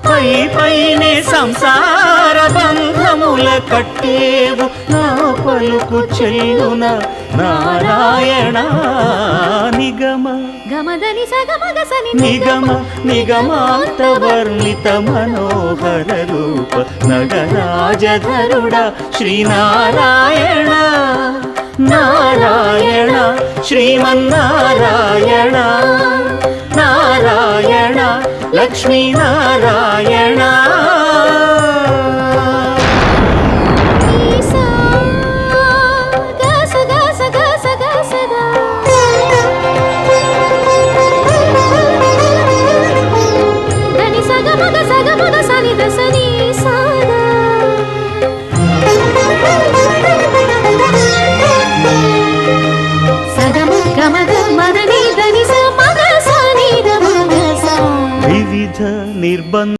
పై పైనే సంసార బంధముల కట్టేవు నా పలుకు చెల్లున నారాయణ నిగమ గమదని సగమగసని నిగమ నిగమాంత వర్ణిత మనోహర రూప నగరాజధరుడ శ్రీనారాయణ నారాయణ శ్రీమన్నారాయణ నారాయణ లక్ష్మీనారాయణ వివిధ నిర్బంధ